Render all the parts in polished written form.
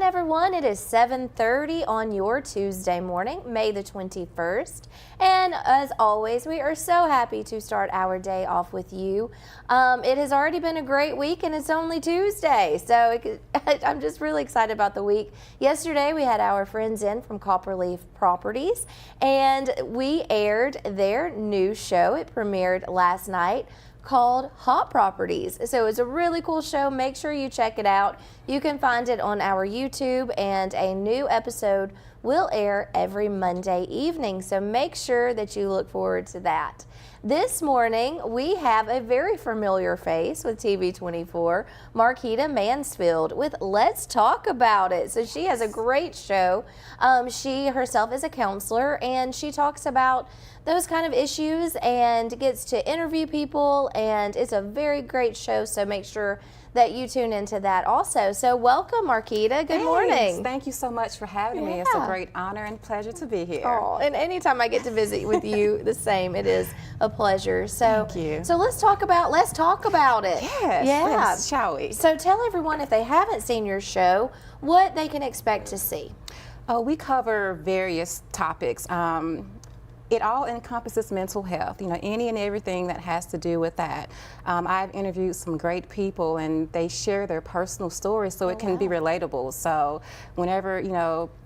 on, everyone. It is 7:30 on your Tuesday morning, May the 21st. And as always, we are so happy to start our day off with you. It has already been a great week and it's only Tuesday. So I'm just really excited about the week. Yesterday, we had our friends in from Copperleaf Properties and we aired their new show. It premiered last night, called Hot Properties. So it's a really cool show. Make sure you check it out. You can find it on our YouTube, and a new episode will air every Monday evening. So make sure that you look forward to that. This morning, we have a very familiar face with TV24, Marquita Mansfield with Let's Talk About It. So she has a great show. She herself is a counselor, and she talks about those kind of issues and gets to interview people, and it's a very great show. So make sure that you tune into that also. So welcome, Marquita. Good morning. Thank you so much for having me. It's a great honor and pleasure to be here. Oh, and anytime I get to visit with you, the same. It is a pleasure. So, thank you. So let's talk about it. Yes, shall we? So tell everyone, if they haven't seen your show, what they can expect to see. We cover various topics. It all encompasses mental health, any and everything that has to do with that. I've interviewed some great people and they share their personal stories, so it can be relatable. So whenever,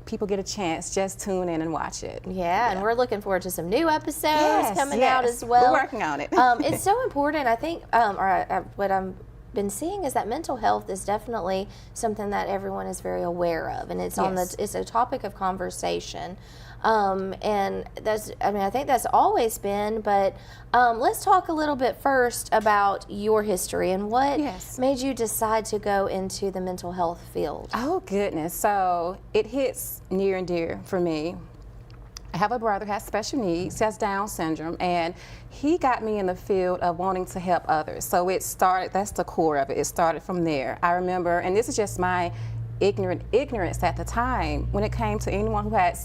people get a chance, just tune in and watch it. Yeah, and we're looking forward to some new episodes coming out as well. We're working on it. It's so important, I think, what I'm been seeing is that mental health is definitely something that everyone is very aware of, and it's it's a topic of conversation. And I think that's always been, but let's talk a little bit first about your history and what made you decide to go into the mental health field. Oh goodness, so it hits near and dear for me. I have a brother who has special needs, has Down syndrome, and he got me in the field of wanting to help others. So it started, that's the core of it, it started from there. I remember, and this is just my ignorance at the time, when it came to anyone who had,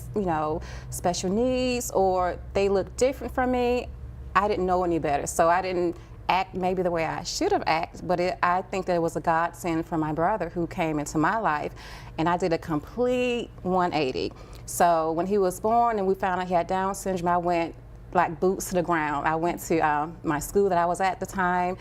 special needs or they looked different from me, I didn't know any better. So I didn't act maybe the way I should have acted, but I think that it was a godsend for my brother who came into my life, and I did a complete 180. So when he was born and we found out he had Down syndrome, I went like boots to the ground. I went to my school that I was at the time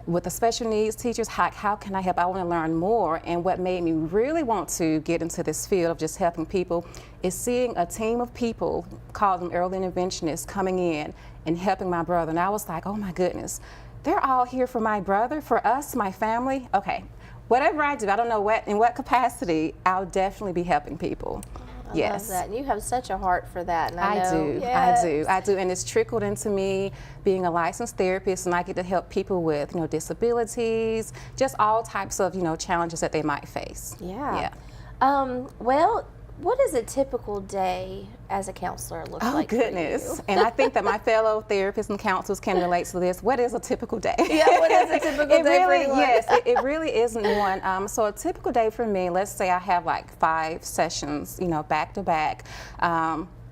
with the special needs teachers. How can I help? I want to learn more. And what made me really want to get into this field of just helping people is seeing a team of people, called them early interventionists, coming in and helping my brother. And I was like, oh my goodness, they're all here for my brother, for us, my family. Okay, whatever I do, I don't know in what capacity, I'll definitely be helping people. I love that. And you have such a heart for that. And I do. And it's trickled into me being a licensed therapist, and I get to help people with, disabilities, just all types of, challenges that they might face. Yeah. Well, what does a typical day as a counselor look like? Oh goodness. And I think that my fellow therapists and counselors can relate to this. What is a typical day? Yeah, what is a typical day for anyone? Yes, it really isn't one. So a typical day for me, let's say I have like 5 sessions, back to back.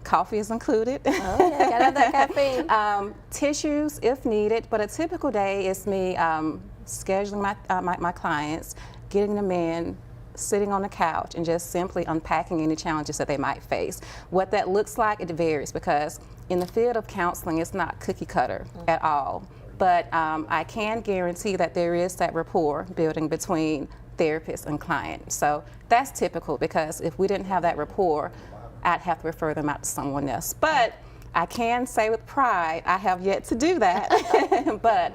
Coffee is included. Oh yeah, gotta have that caffeine. Tissues if needed, but a typical day is me scheduling my clients, getting them in, sitting on the couch and just simply unpacking any challenges that they might face. What that looks like, it varies, because in the field of counseling, it's not cookie cutter at all. But I can guarantee that there is that rapport building between therapist and client. So that's typical, because if we didn't have that rapport, I'd have to refer them out to someone else. But I can say with pride, I have yet to do that. But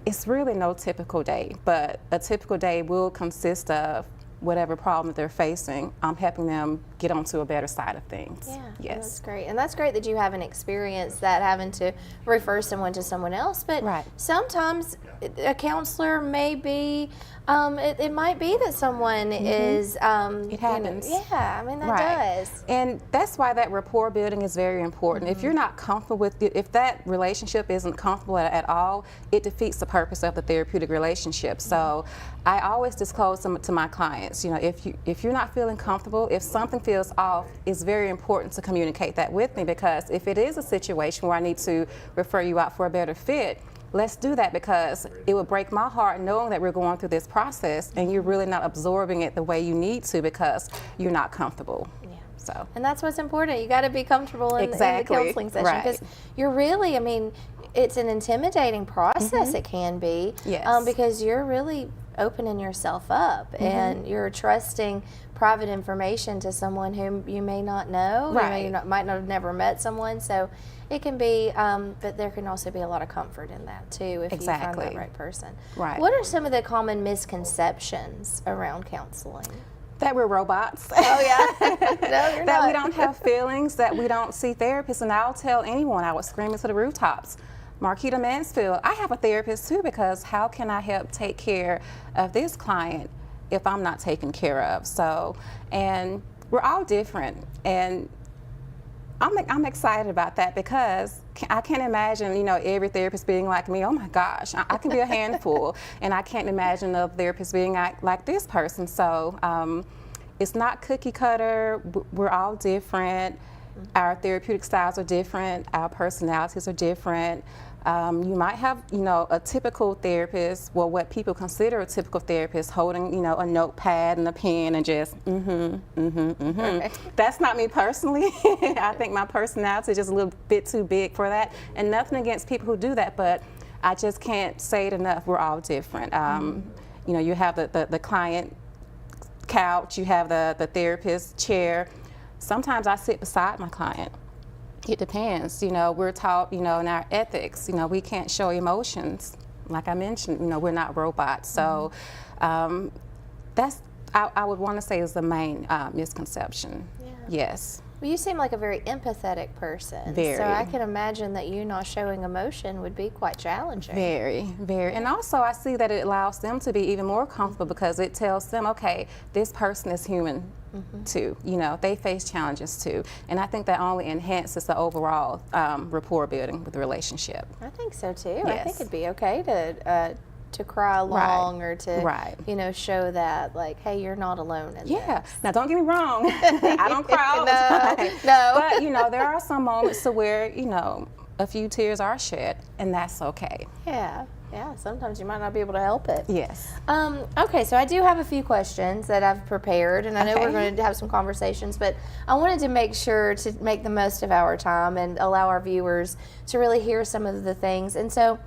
it's really no typical day. But a typical day will consist of whatever problem that they're facing, I'm helping them get onto a better side of things. Yeah, yes. That's great. And that's great that you haven't experienced that, having to refer someone to someone else. But sometimes a counselor may be, it might be that someone is, it happens. That does. And that's why that rapport building is very important. If you're not comfortable with it, if that relationship isn't comfortable at all, it defeats the purpose of the therapeutic relationship. So I always disclose to my clients, if you're not feeling comfortable, if something feels off, it's very important to communicate that with me, because if it is a situation where I need to refer you out for a better fit, let's do that, because it would break my heart knowing that we're going through this process and you're really not absorbing it the way you need to because you're not comfortable. Yeah. So. And that's what's important. You got to be comfortable in the counseling session, Right. because you're really, I mean, it's an intimidating process. It can be, Yes. because you're really opening yourself up and you're trusting private information to someone whom you may not know. Right. You know, might not have never met someone, so it can be, but there can also be a lot of comfort in that too if you find that right person. Right. What are some of the common misconceptions around counseling? That we're robots. Oh yeah. No, you're That not. we don't have feelings, that we don't see therapists. And I'll tell anyone, I would scream into the rooftops, Marquita Mansfield, I have a therapist too, because how can I help take care of this client if I'm not taken care of? So, and we're all different, and I'm excited about that, because I can't imagine, you know, every therapist being like me. Oh my gosh, I can be a handful, and I can't imagine a therapist being like this person. So it's not cookie cutter. We're all different. Our therapeutic styles are different. Our personalities are different. You might have, you know, a typical therapist, well, what people consider a typical therapist, holding, you know, a notepad and a pen and just, That's not me personally. I think my personality is just a little bit too big for that. And nothing against people who do that, but I just can't say it enough. We're all different. You know, you have the client couch, you have the therapist chair. Sometimes I sit beside my client. It depends. You know, we're taught, you know, in our ethics, you know, we can't show emotions. Like I mentioned, you know, we're not robots. So that's, I would want to say, is the main misconception. Yeah. Yes. Well, you seem like a very empathetic person. Very. So I can imagine that you not showing emotion would be quite challenging. Very, very. And also I see that it allows them to be even more comfortable, because it tells them, okay, this person is human too. You know, they face challenges too. And I think that only enhances the overall rapport building with the relationship. I think so too. Yes. I think it'd be okay to cry along or to, you know, show that, like, hey, you're not alone in this. Now, don't get me wrong. I don't cry all the time. No. But, you know, there are some moments to where, you know, a few tears are shed, and that's okay. Yeah. Yeah, sometimes you might not be able to help it. Yes. Okay, so I do have a few questions that I've prepared, and I know we're going to have some conversations, but I wanted to make sure to make the most of our time and allow our viewers to really hear some of the things. And so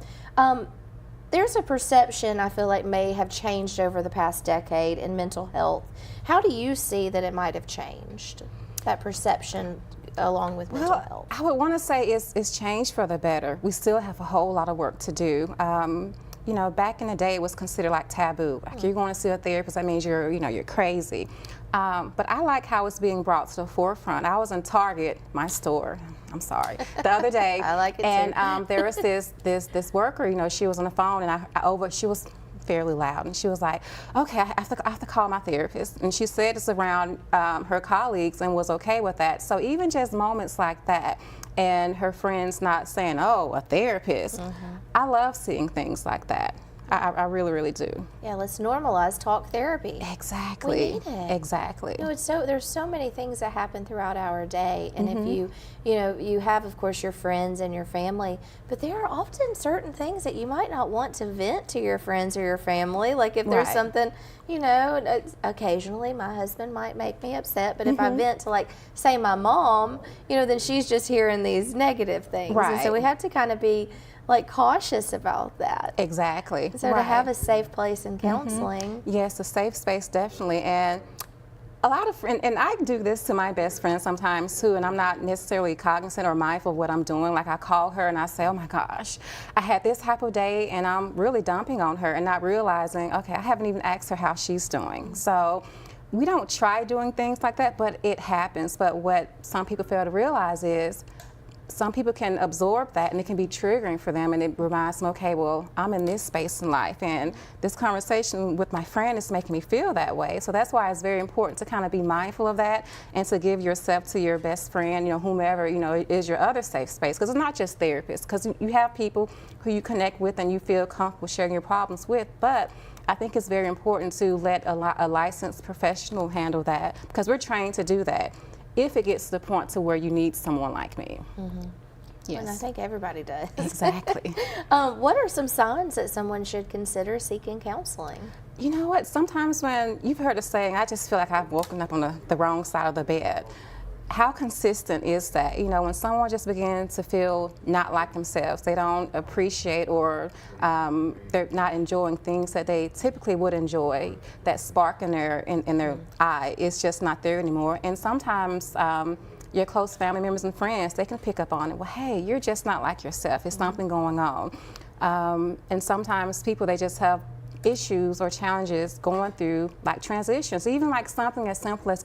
there's a perception I feel like may have changed over the past decade in mental health. How do you see that it might have changed, that perception along with mental health? I would want to say it's changed for the better. We still have a whole lot of work to do. You know, back in the day, it was considered like taboo. Like, you're going to see a therapist, that means you're, you know, you're crazy. But I like how it's being brought to the forefront. I was in Target, my store, I'm sorry, the other day. I like it and too. There was this worker, you know, she was on the phone, and she was fairly loud, and she was like, okay, I have to call my therapist. And she said this around her colleagues and was okay with that. So even just moments like that, and her friends not saying, oh, a therapist, I love seeing things like that. I really, really do. Yeah, let's normalize talk therapy. Exactly. We need it. Exactly. You know, there's so many things that happen throughout our day, and if you have, of course, your friends and your family, but there are often certain things that you might not want to vent to your friends or your family. Like if there's something, you know, occasionally my husband might make me upset, but if I vent to, like, say my mom, you know, then she's just hearing these negative things. Right. And so we have to kind of be, like, cautious about that. Exactly. So to have a safe place in counseling. Yes, a safe space, definitely. And a lot of friends, and I do this to my best friend sometimes too, and I'm not necessarily cognizant or mindful of what I'm doing. Like, I call her and I say, oh my gosh, I had this type of day, and I'm really dumping on her and not realizing, okay, I haven't even asked her how she's doing. So we don't try doing things like that, but it happens. But what some people fail to realize is, some people can absorb that, and it can be triggering for them, and it reminds them, okay, well, I'm in this space in life, and this conversation with my friend is making me feel that way. So that's why it's very important to kind of be mindful of that, and to give yourself to your best friend, you know, whomever, you know, is your other safe space, because it's not just therapists, because you have people who you connect with and you feel comfortable sharing your problems with, but I think it's very important to let a licensed professional handle that, because we're trained to do that, if it gets to the point to where you need someone like me. Yes. And I think everybody does. Exactly. What are some signs that someone should consider seeking counseling? You know what? Sometimes when you've heard the saying, I just feel like I've woken up on the wrong side of the bed. How consistent is that? You know, when someone just begins to feel not like themselves, they don't appreciate or they're not enjoying things that they typically would enjoy, that spark in their eye is just not there anymore. And sometimes your close family members and friends, they can pick up on it. Well, hey, you're just not like yourself. There's something going on. And sometimes people, they just have issues or challenges going through like transitions, even like something as simple as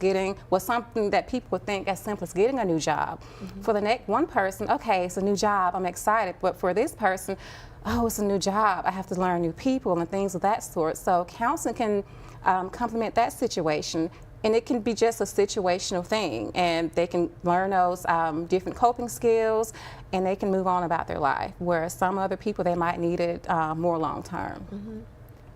something that people would think as simple as getting a new job. For the next one person, okay, it's a new job, I'm excited, but for this person, oh, it's a new job, I have to learn new people and things of that sort. So counseling can complement that situation, and it can be just a situational thing, and they can learn those different coping skills, and they can move on about their life, whereas some other people, they might need it more long term.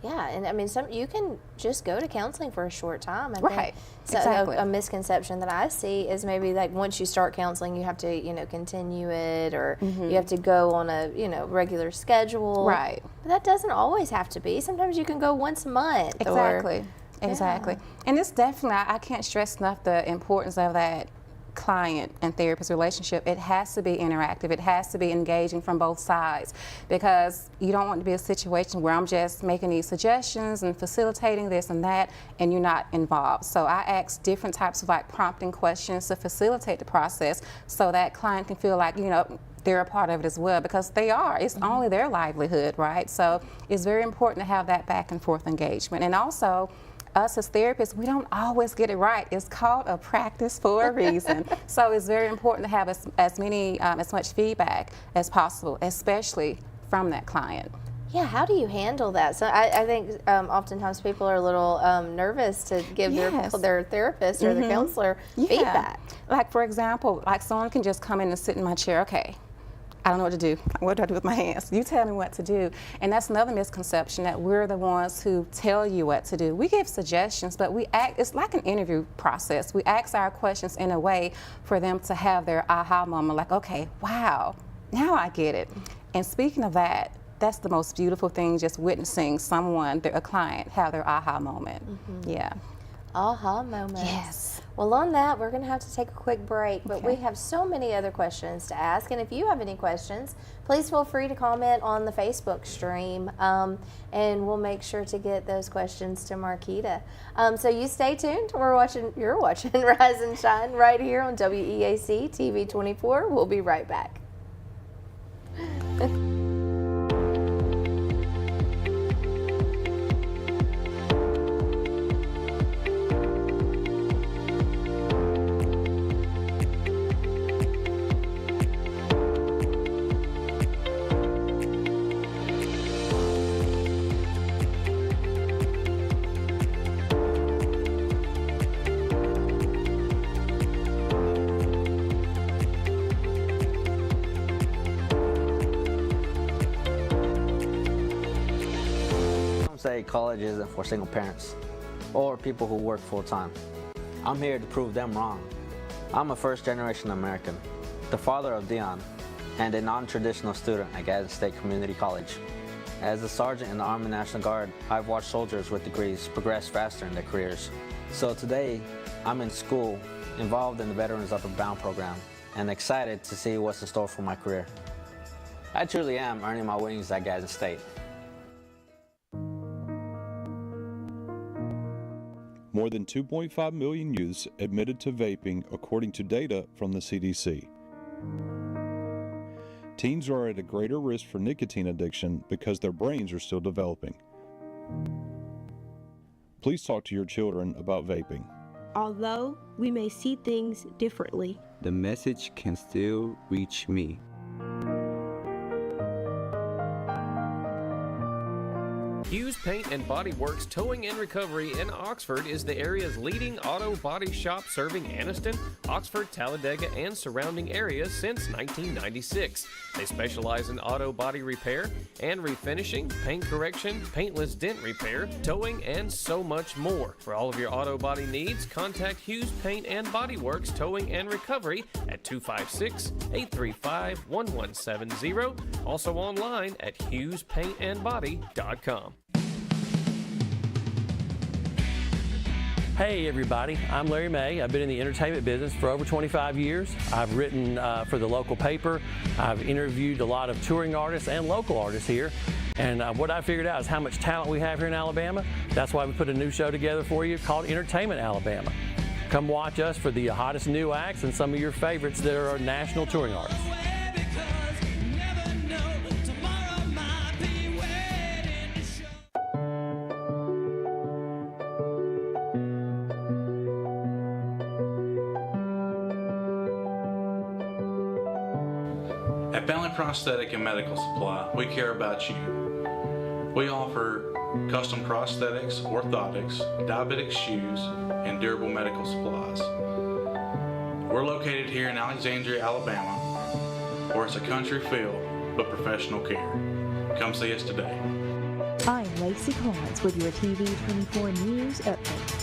Yeah, and I mean, you can just go to counseling for a short time. I Right, think. So exactly. a misconception that I see is maybe like once you start counseling, you have to, continue it, or you have to go on a, regular schedule. Right. But that doesn't always have to be. Sometimes you can go once a month. Exactly. Exactly. And it's definitely, I can't stress enough the importance of that client and therapist relationship. It has to be interactive. It has to be engaging from both sides, because you don't want to be a situation where I'm just making these suggestions and facilitating this and that, and you're not involved. So I ask different types of like prompting questions to facilitate the process, so that client can feel like, they're a part of it as well, because they are. It's only their livelihood, right? So it's very important to have that back and forth engagement. And also, us as therapists, we don't always get it right. It's called a practice for a reason. So it's very important to have as much feedback as possible, especially from that client. Yeah, how do you handle that? So I think oftentimes people are a little nervous to give their therapist or the counselor feedback. Like, for example, like someone can just come in and sit in my chair, okay, I don't know what to do. What do I do with my hands? You tell me what to do. And that's another misconception, that we're the ones who tell you what to do. We give suggestions, but it's like an interview process. We ask our questions in a way for them to have their aha moment, like, okay, wow, now I get it. And speaking of that, that's the most beautiful thing, just witnessing someone, a client, have their aha moment. Yeah. Aha moments. Yes. Well, on that, we're going to have to take a quick break, but we have so many other questions to ask. And if you have any questions, please feel free to comment on the Facebook stream, and we'll make sure to get those questions to Marquita. So you stay tuned. You're watching Rise and Shine right here on WEAC TV 24. We'll be right back. Say college isn't for single parents or people who work full-time. I'm here to prove them wrong. I'm a first-generation American, the father of Dion, and a non-traditional student at Gadsden State Community College. As a sergeant in the Army National Guard, I've watched soldiers with degrees progress faster in their careers. So today, I'm in school, involved in the Veterans Upper Bound program, and excited to see what's in store for my career. I truly am earning my wings at Gadsden State. More than 2.5 million youths admitted to vaping, according to data from the CDC. Teens are at a greater risk for nicotine addiction because their brains are still developing. Please talk to your children about vaping. Although we may see things differently, the message can still reach me. Use Paint and Body Works Towing and Recovery in Oxford is the area's leading auto body shop, serving Anniston, Oxford, Talladega, and surrounding areas since 1996. They specialize in auto body repair and refinishing, paint correction, paintless dent repair, towing, and so much more. For all of your auto body needs, contact Hughes Paint and Body Works Towing and Recovery at 256-835-1170. Also online at HughesPaintandBody.com. Hey everybody, I'm Larry May. I've been in the entertainment business for over 25 years. I've written for the local paper. I've interviewed a lot of touring artists and local artists here. And what I figured out is how much talent we have here in Alabama. That's why we put a new show together for you called Entertainment Alabama. Come watch us for the hottest new acts and some of your favorites that are national touring artists. At Family Prosthetic and Medical Supply, we care about you. We offer custom prosthetics, orthotics, diabetic shoes, and durable medical supplies. We're located here in Alexandria, Alabama, where it's a country feel but professional care. Come see us today. I'm Lacey Collins with your TV 24 News update.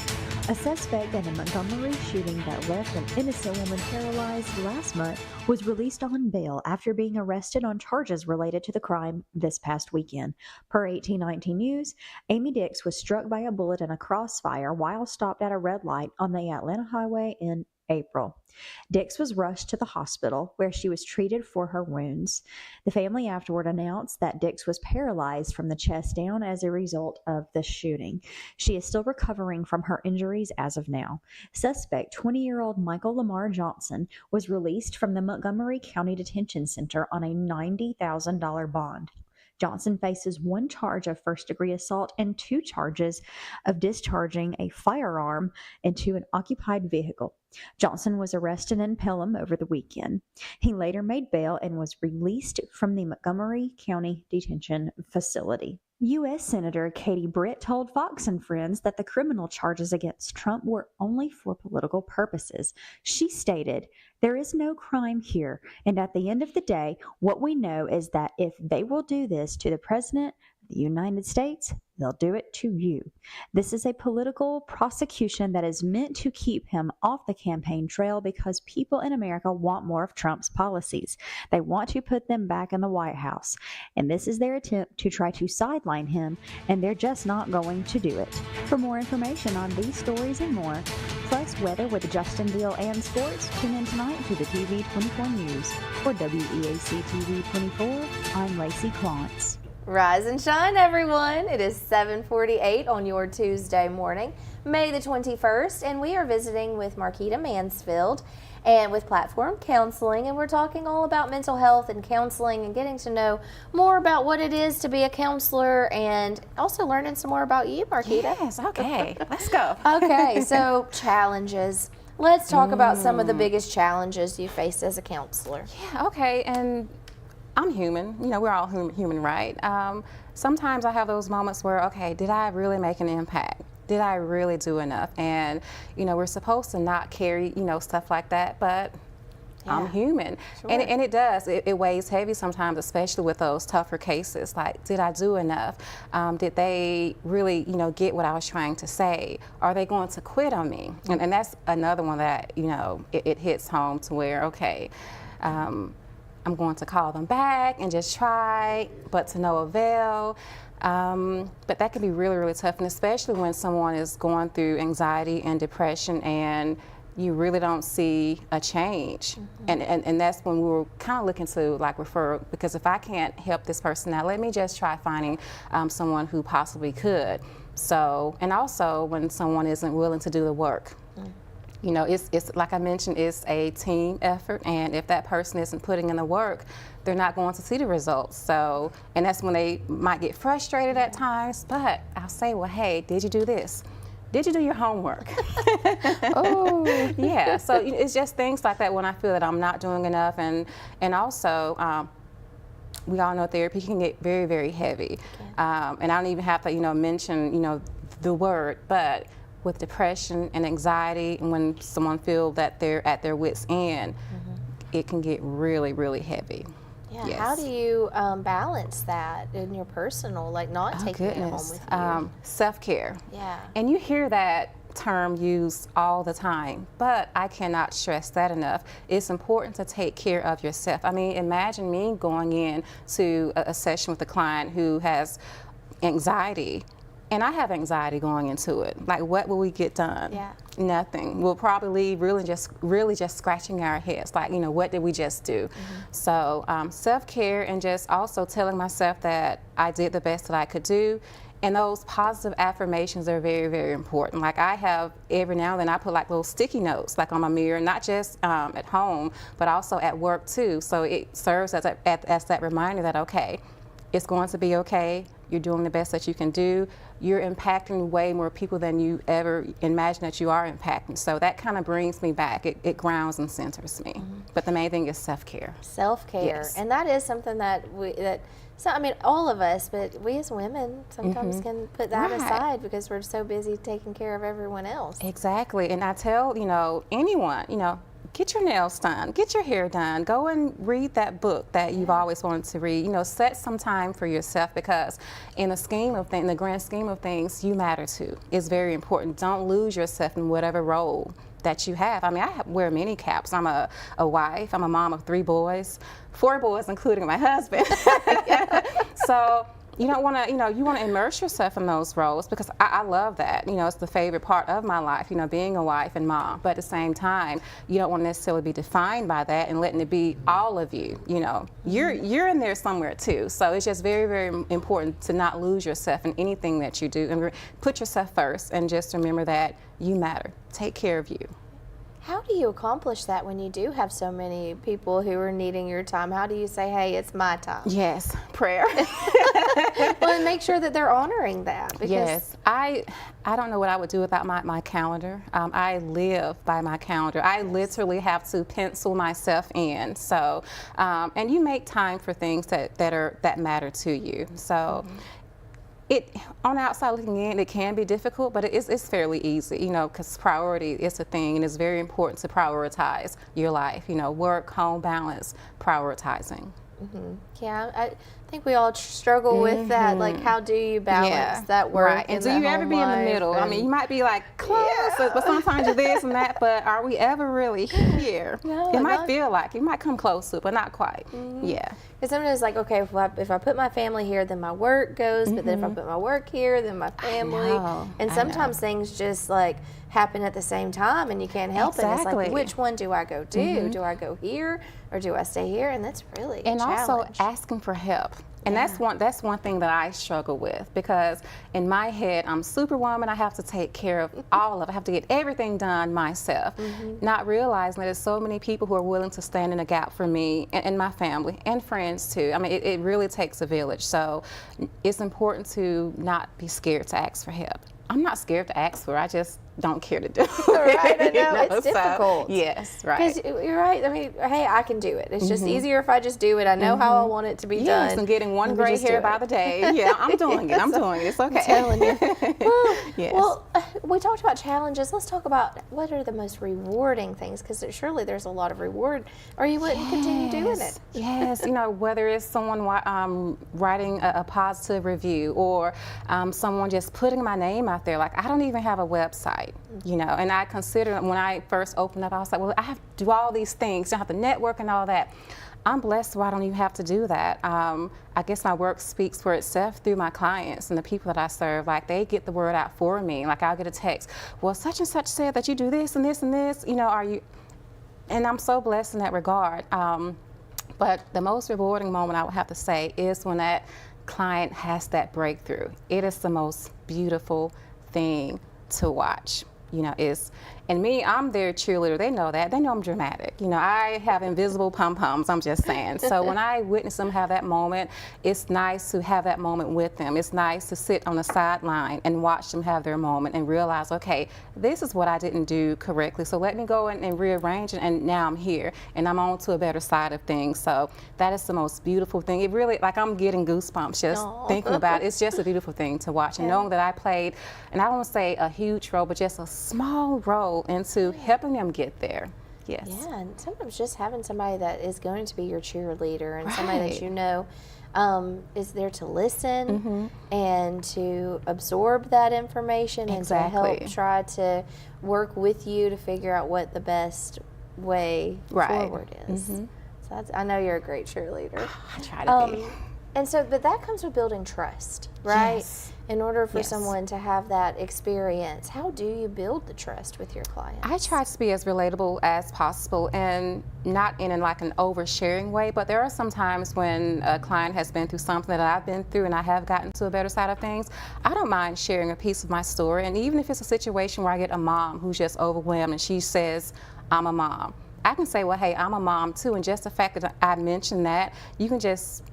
A suspect in a Montgomery shooting that left an innocent woman paralyzed last month was released on bail after being arrested on charges related to the crime this past weekend. Per 1819 News, Amy Dix was struck by a bullet in a crossfire while stopped at a red light on the Atlanta Highway in April. Dix was rushed to the hospital where she was treated for her wounds. The family afterward announced that Dix was paralyzed from the chest down as a result of the shooting. She is still recovering from her injuries as of now. Suspect 20-year-old Michael Lamar Johnson was released from the Montgomery County Detention Center on a $90,000 bond. Johnson faces one charge of first-degree assault and 2 charges of discharging a firearm into an occupied vehicle. Johnson was arrested in Pelham over the weekend. He later made bail and was released from the Montgomery County Detention Facility. U.S. Senator Katie Britt told Fox and Friends that the criminal charges against Trump were only for political purposes. She stated, "There is no crime here, and at the end of the day, what we know is that if they will do this to the President of the United States, they'll do it to you. This is a political prosecution that is meant to keep him off the campaign trail because people in America want more of Trump's policies. They want to put them back in the White House, and this is their attempt to try to sideline him, and they're just not going to do it." For more information on these stories and more, plus weather with Justin Deal and sports, tune in tonight to the TV 24 News. For WEAC TV 24, I'm Lacey Clontz. Rise and shine, everyone. It is 7:48 on your Tuesday morning, May the 21st, and we are visiting with Marquita Mansfield and with Platform Counseling, and we're talking all about mental health and counseling and getting to know more about what it is to be a counselor and also learning some more about you, Marquita. Yes, okay. Let's go. Okay, so challenges. Let's talk about some of the biggest challenges you face as a counselor. Yeah, okay, and I'm human. You know, we're all human, right? Sometimes I have those moments where, okay, did I really make an impact? Did I really do enough? And, you know, we're supposed to not carry, you know, stuff like that, but yeah, I'm human. Sure. And it does. It weighs heavy sometimes, especially with those tougher cases. Like, did I do enough? Did they really, you know, get what I was trying to say? Are they going to quit on me? And that's another one that, you know, it hits home to where, okay, I'm going to call them back and just try, but to no avail. But that can be really, really tough, and especially when someone is going through anxiety and depression and you really don't see a change. And that's when we were kind of looking to like refer, because if I can't help this person now, let me just try finding someone who possibly could. So, and also when someone isn't willing to do the work. You know, it's like I mentioned, it's a team effort, and if that person isn't putting in the work, they're not going to see the results. So, and that's when they might get frustrated at times, but I'll say, well, hey, did you do this? Did you do your homework? Oh, yeah, so it's just things like that when I feel that I'm not doing enough, and also, we all know therapy can get very, very heavy. And I don't even have to, mention, the word, but with depression and anxiety, and when someone feels that they're at their wit's end, it can get really, really heavy. Yeah. Yes. How do you balance that in your personal, like not taking it home with you? Self-care. Yeah. And you hear that term used all the time, but I cannot stress that enough. It's important to take care of yourself. I mean, imagine me going in to a session with a client who has anxiety, and I have anxiety going into it. Like, what will we get done? Yeah. Nothing. We'll probably leave really just scratching our heads. Like, what did we just do? So self-care, and just also telling myself that I did the best that I could do. And those positive affirmations are very, very important. Like, I have, every now and then I put like little sticky notes like on my mirror, not just at home, but also at work too. So it serves as that reminder that, okay, it's going to be okay. You're doing the best that you can do. You're impacting way more people than you ever imagine that you are impacting. So that kind of brings me back. It grounds and centers me. But the main thing is self-care. Self-care. Yes. And that is something that I mean, all of us, but we as women sometimes can put that aside because we're so busy taking care of everyone else. Exactly. And I tell, anyone, get your nails done, get your hair done, go and read that book that you've always wanted to read. Set some time for yourself, because in the grand scheme of things, you matter too. It's very important. Don't lose yourself in whatever role that you have. I mean, I wear many caps. I'm a wife, I'm a mom of 3 boys, 4 boys, including my husband. So you don't want to, you want to immerse yourself in those roles, because I love that. It's the favorite part of my life, being a wife and mom. But at the same time, you don't want to necessarily be defined by that and letting it be all of you. You're in there somewhere too. So it's just very, very important to not lose yourself in anything that you do, and put yourself first, and just remember that you matter. Take care of you. How do you accomplish that when you do have so many people who are needing your time? How do you say, hey, it's my time? Yes, prayer. Well, and make sure that they're honoring that. Because yes, I don't know what I would do without my calendar. I live by my calendar. I literally have to pencil myself in. So, and you make time for things that matter to you. So. On the outside looking in, it can be difficult, but it's fairly easy, because priority is a thing, and it's very important to prioritize your life, work, home balance, prioritizing. Yeah, I think we all struggle with that. Like, how do you balance that work? Right. And do you ever be in the middle? I mean, you might be like close, but sometimes you're this and that, but are we ever really here? No, it might feel like, you might come close to, but not quite. Yeah. Because sometimes, like, okay, if I put my family here, then my work goes, but then if I put my work here, then my family. And sometimes things just, like, happen at the same time, and you can't help it. It's like, which one do I go do? Do I go here, or do I stay here? And that's really a challenge. Also asking for help. And that's one thing that I struggle with, because in my head, I'm Superwoman. I have to take care of all of it. I have to get everything done myself, not realizing that there's so many people who are willing to stand in a gap for me and my family and friends too. I mean, it really takes a village. So it's important to not be scared to ask for help. I'm not scared to ask for it. I just don't care to do it. Right, I know, it's difficult. Yes, right. Because you're right. I mean, hey, I can do it. It's just easier if I just do it. I know how I want it to be done. Yes, and getting one gray hair by the day. Yeah, I'm doing it. I'm doing it. It's okay. I'm telling you. Well, yes. Well, we talked about challenges. Let's talk about what are the most rewarding things, because surely there's a lot of reward, or you wouldn't continue doing it. Yes, whether it's someone writing a positive review, or someone just putting my name out there. Like, I don't even have a website, and I consider, when I first opened up, I was like, well, I have to do all these things. I have to network and all that. I'm blessed where I don't even have to do that. I guess my work speaks for itself through my clients and the people that I serve. Like, they get the word out for me. Like, I'll get a text, well, such and such said that you do this and this and this, are you? And I'm so blessed in that regard. But the most rewarding moment, I would have to say, is when that client has that breakthrough. It is the most beautiful thing to watch. And And me, I'm their cheerleader. They know that. They know I'm dramatic. You know, I have invisible pom-poms, I'm just saying. So when I witness them have that moment, it's nice to have that moment with them. It's nice to sit on the sideline and watch them have their moment and realize, okay, this is what I didn't do correctly. So let me go and rearrange it, and now I'm here and I'm on to a better side of things. So that is the most beautiful thing. It really, like, I'm getting goosebumps just thinking about it. It's just a beautiful thing to watch. And knowing that I played, and I don't want to say a huge role, but just a small role into helping them get there. Yes. Yeah, and sometimes just having somebody that is going to be your cheerleader and somebody that you know is there to listen and to absorb that information and to help try to work with you to figure out what the best way forward is. So that's, I know you're a great cheerleader. I try to be. And so, but that comes with building trust, right? Yes. In order for someone to have that experience, how do you build the trust with your clients? I try to be as relatable as possible, and not in like an oversharing way, but there are some times when a client has been through something that I've been through and I have gotten to a better side of things. I don't mind sharing a piece of my story, and even if it's a situation where I get a mom who's just overwhelmed and she says, I'm a mom, I can say, well, hey, I'm a mom too, and just the fact that I mentioned that, you can just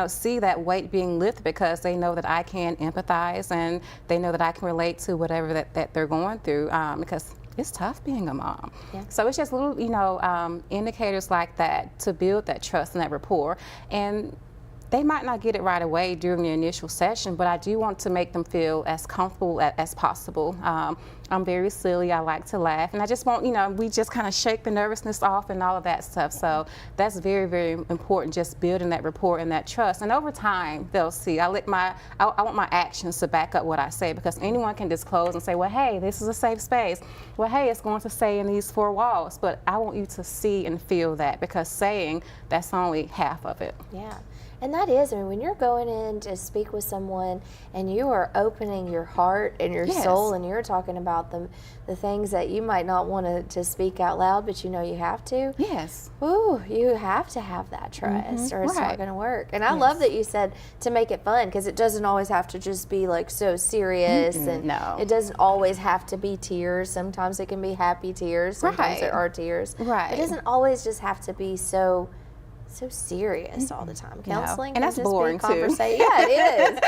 see that weight being lifted because they know that I can empathize and they know that I can relate to whatever that they're going through, because it's tough being a mom. So it's just little, indicators like that to build that trust and that rapport. And they might not get it right away during the initial session, but I do want to make them feel as comfortable as possible. I'm very silly, I like to laugh, and I just want, we just kind of shake the nervousness off and all of that stuff. So that's very, very important, just building that rapport and that trust. And over time, they'll see. I want my actions to back up what I say, because anyone can disclose and say, well, hey, this is a safe space. Well, hey, it's going to stay in these 4 walls. But I want you to see and feel that, because saying, that's only half of it. Yeah. And that is, when you're going in to speak with someone and you are opening your heart and your soul and you're talking about the things that you might not want to speak out loud, but you know you have to. Yes. Ooh, you have to have that trust or it's not going to work. And I love that you said to make it fun, because it doesn't always have to just be like so serious. And it doesn't always have to be tears. Sometimes it can be happy tears. Sometimes there are tears. It doesn't always just have to be so serious all the time. Counseling and that's just boring be too. Yeah, it is.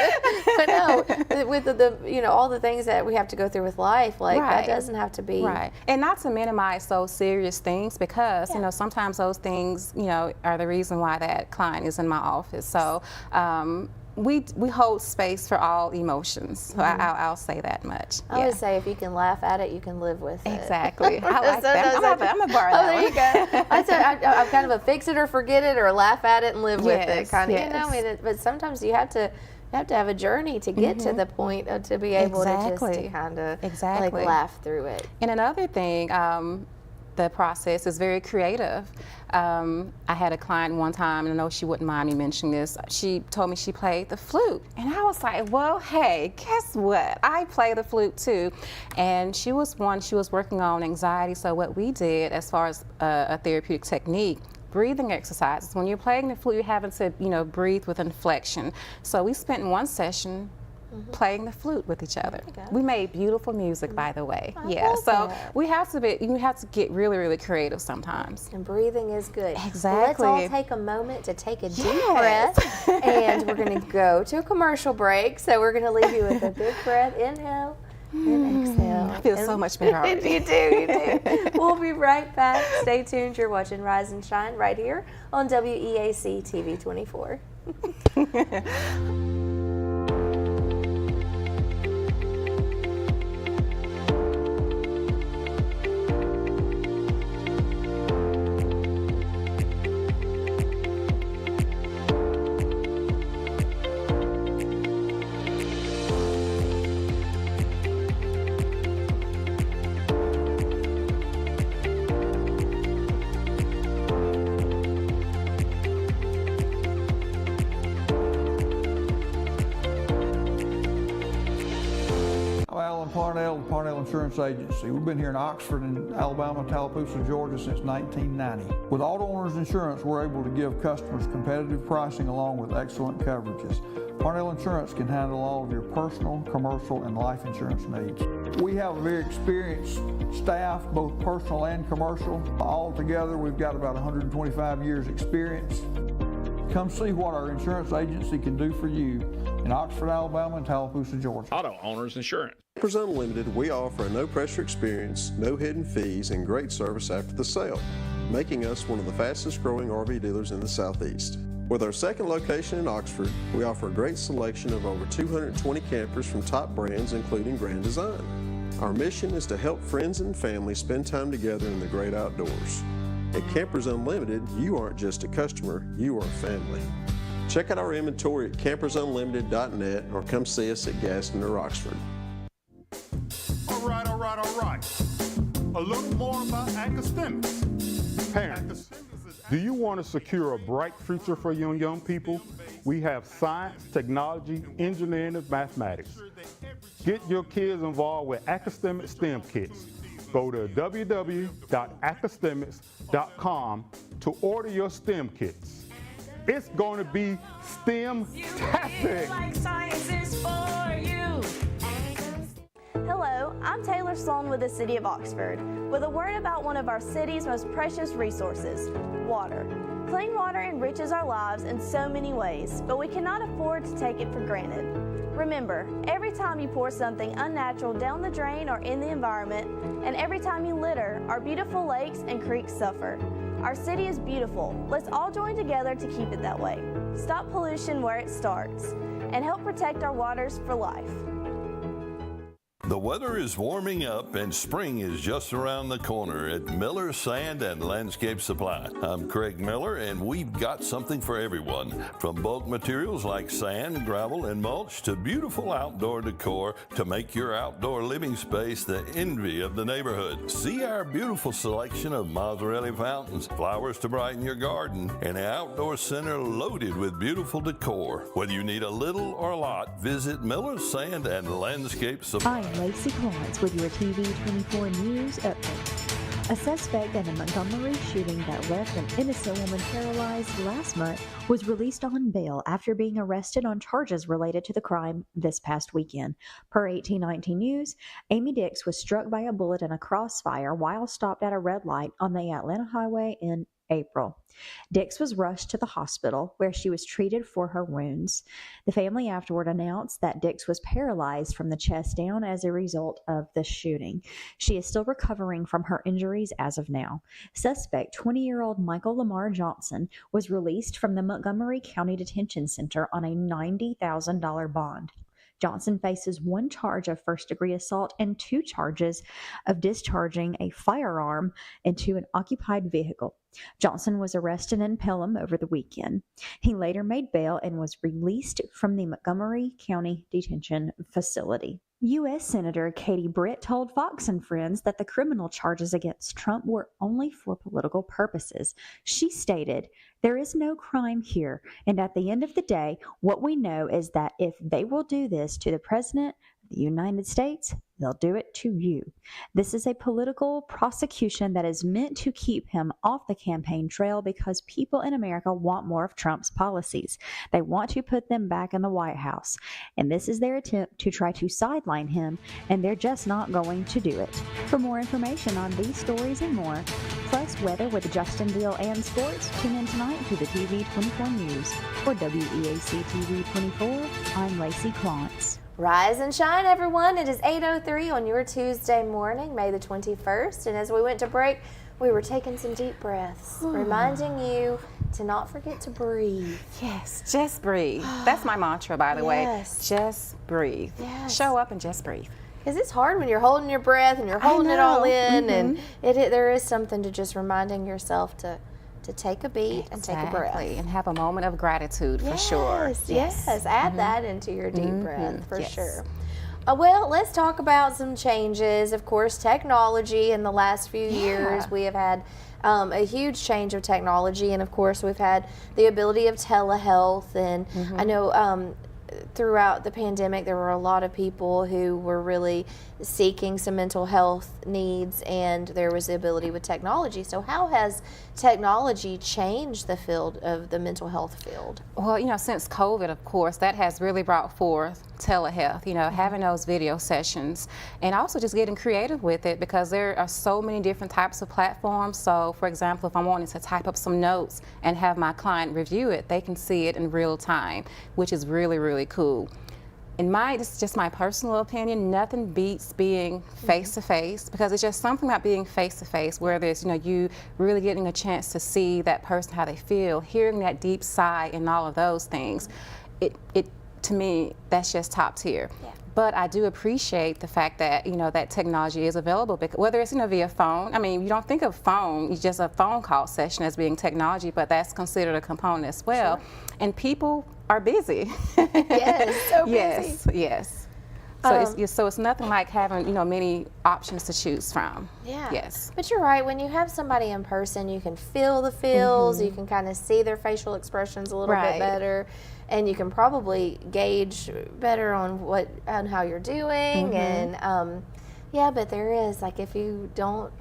But no, with the all the things that we have to go through with life, that doesn't have to be And not to minimize those serious things, because sometimes those things are the reason why that client is in my office. So we hold space for all emotions. So I'll say that much. I always say, if you can laugh at it, you can live with it. Exactly. I like that. I'm gonna borrow that there you go. I said I'm kind of a fix it or forget it, or laugh at it and live with it kind of. But sometimes you have to have a journey to get to the point of, to be able to just to kind of like laugh through it. And another thing, the process is very creative. I had a client one time, and I know she wouldn't mind me mentioning this, she told me she played the flute. And I was like, well, hey, guess what? I play the flute too. And she was working on anxiety, so what we did as far as a therapeutic technique, breathing exercises. When you're playing the flute, you're having to, breathe with inflection. So we spent one session playing the flute with each other. We made beautiful music, by the way. So we have to get really, really creative sometimes. And breathing is good. Exactly. Well, let's all take a moment to take a deep breath, and we're going to go to a commercial break. So we're going to leave you with a big breath. Inhale and exhale. I feel so much better already. You do. We'll be right back. Stay tuned. You're watching Rise and Shine right here on WEAC TV 24. Parnell Insurance Agency. We've been here in Oxford and Alabama, Tallapoosa, Georgia since 1990. With Auto Owners Insurance, we're able to give customers competitive pricing along with excellent coverages. Parnell Insurance can handle all of your personal, commercial, and life insurance needs. We have a very experienced staff, both personal and commercial. All together, we've got about 125 years experience. Come see what our insurance agency can do for you in Oxford, Alabama and Tallapoosa, Georgia. Auto Owners Insurance. Campers Unlimited, we offer a no-pressure experience, no hidden fees, and great service after the sale, making us one of the fastest-growing RV dealers in the Southeast. With our second location in Oxford, we offer a great selection of over 220 campers from top brands, including Grand Design. Our mission is to help friends and family spend time together in the great outdoors. At Campers Unlimited, you aren't just a customer, you are family. Check out our inventory at campersunlimited.net or come see us at Gaston or Oxford. All right. A little more about academics. Parents, do you want to secure a bright future for young people? We have science, technology, engineering, and mathematics. Get your kids involved with Academic STEM Kits. Go to www.academics.com to order your STEM kits. It's going to be STEM-tastic. Like science is for you. Hello, I'm Taylor Sloan with the City of Oxford, with a word about one of our city's most precious resources, water. Clean water enriches our lives in so many ways, but we cannot afford to take it for granted. Remember, every time you pour something unnatural down the drain or in the environment, and every time you litter, our beautiful lakes and creeks suffer. Our city is beautiful. Let's all join together to keep it that way. Stop pollution where it starts, and help protect our waters for life. The weather is warming up and spring is just around the corner at Miller Sand and Landscape Supply. I'm Craig Miller and we've got something for everyone. From bulk materials like sand, gravel, and mulch to beautiful outdoor decor to make your outdoor living space the envy of the neighborhood. See our beautiful selection of Mazzarelli fountains, flowers to brighten your garden, and an outdoor center loaded with beautiful decor. Whether you need a little or a lot, visit Miller Sand and Landscape Supply. I'm Lacey Collins with your TV 24 News update. A suspect in a Montgomery shooting that left an innocent woman paralyzed last month was released on bail after being arrested on charges related to the crime this past weekend. Per 1819 News, Amy Dix was struck by a bullet in a crossfire while stopped at a red light on the Atlanta Highway in April. Dix was rushed to the hospital where she was treated for her wounds. The family afterward announced that Dix was paralyzed from the chest down as a result of the shooting. She is still recovering from her injuries as of now. Suspect 20-year-old Michael Lamar Johnson was released from the Montgomery County Detention Center on a $90,000 bond. Johnson faces one charge of first-degree assault and 2 charges of discharging a firearm into an occupied vehicle. Johnson was arrested in Pelham over the weekend. He later made bail and was released from the Montgomery County Detention Facility. U.S. Senator Katie Britt told Fox and Friends that the criminal charges against Trump were only for political purposes. She stated, "There is no crime here, and at the end of the day, what we know is that if they will do this to the President of the United States, they'll do it to you. This is a political prosecution that is meant to keep him off the campaign trail because people in America want more of Trump's policies. They want to put them back in the White House, and this is their attempt to try to sideline him, and they're just not going to do it." For more information on these stories and more, plus weather with Justin Deal and sports, tune in tonight to the TV 24 News. For WEAC TV 24, I'm Lacey Clontz. Rise and shine, everyone. It is 8:03 on your Tuesday morning, May the 21st. And as we went to break, we were taking some deep breaths, reminding you to not forget to breathe. Yes, just breathe. That's my mantra, by the way. Yes. Just breathe. Yes. Show up and just breathe. Because it's hard when you're holding your breath and you're holding it all in, and there is something to just reminding yourself to take a beat and take a breath. And have a moment of gratitude for sure. Yes, add that into your deep breath for sure. Well, let's talk about some changes. Of course, technology in the last few years, we have had a huge change of technology, and of course we've had the ability of telehealth, and I know throughout the pandemic there were a lot of people who were really seeking some mental health needs, and there was the ability with technology. So how has technology changed the field of the mental health field? Well, since COVID, of course, that has really brought forth telehealth, having those video sessions, and also just getting creative with it, because there are so many different types of platforms. So, for example, if I'm wanting to type up some notes and have my client review it, they can see it in real time, which is really, really cool. This is just my personal opinion, nothing beats being face-to-face, because it's just something about being face-to-face, where there's, you really getting a chance to see that person, how they feel, hearing that deep sigh and all of those things. To me, that's just top tier. Yeah. But I do appreciate the fact that, that technology is available, because whether it's, via phone. I mean, you don't think of phone, it's just a phone call session as being technology, but that's considered a component as well. Sure. And people are busy. Yes, so busy. Yes. So it's nothing like having, many options to choose from. Yeah. Yes. But you're right, when you have somebody in person, you can feel the feels, you can kind of see their facial expressions a little bit better, and you can probably gauge better on how you're doing. And yeah, but there is, like, if you don't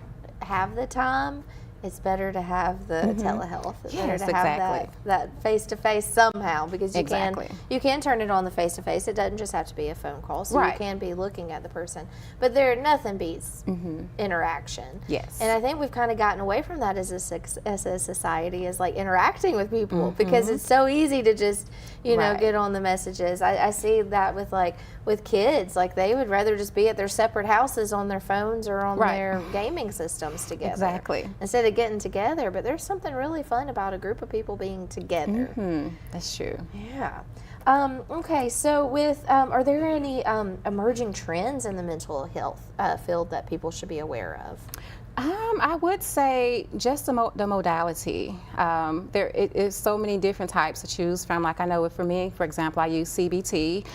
have the time, it's better to have the telehealth. It's better to have that face-to-face somehow, because you can turn it on the face-to-face. It doesn't just have to be a phone call, so you can be looking at the person. But nothing beats interaction. Yes. And I think we've kind of gotten away from that as a society, as like interacting with people, because it's so easy to just get on the messages. I see that with kids, like they would rather just be at their separate houses on their phones or on their gaming systems together. Exactly. Instead of getting together. But there's something really fun about a group of people being together. That's true. Yeah. Okay, so are there any emerging trends in the mental health field that people should be aware of? I would say just the modality. There is so many different types to choose from. Like I know for me, for example, I use CBT,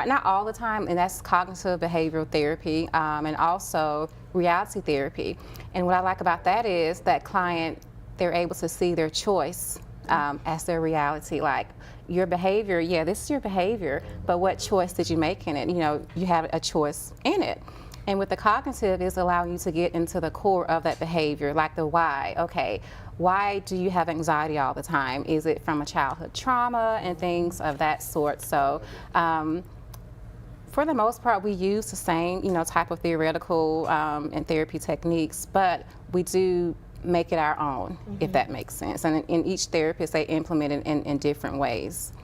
not all the time, and that's cognitive behavioral therapy, and also reality therapy. And what I like about that is that client, they're able to see their choice as their reality. Like your behavior, this is your behavior, but what choice did you make in it? You have a choice in it. And with the cognitive, is allowing you to get into the core of that behavior, like the why. Okay, why do you have anxiety all the time? Is it from a childhood trauma and things of that sort? So for the most part, we use the same, type of theoretical and therapy techniques, but we do make it our own, if that makes sense. And in each therapist, they implement it in different ways.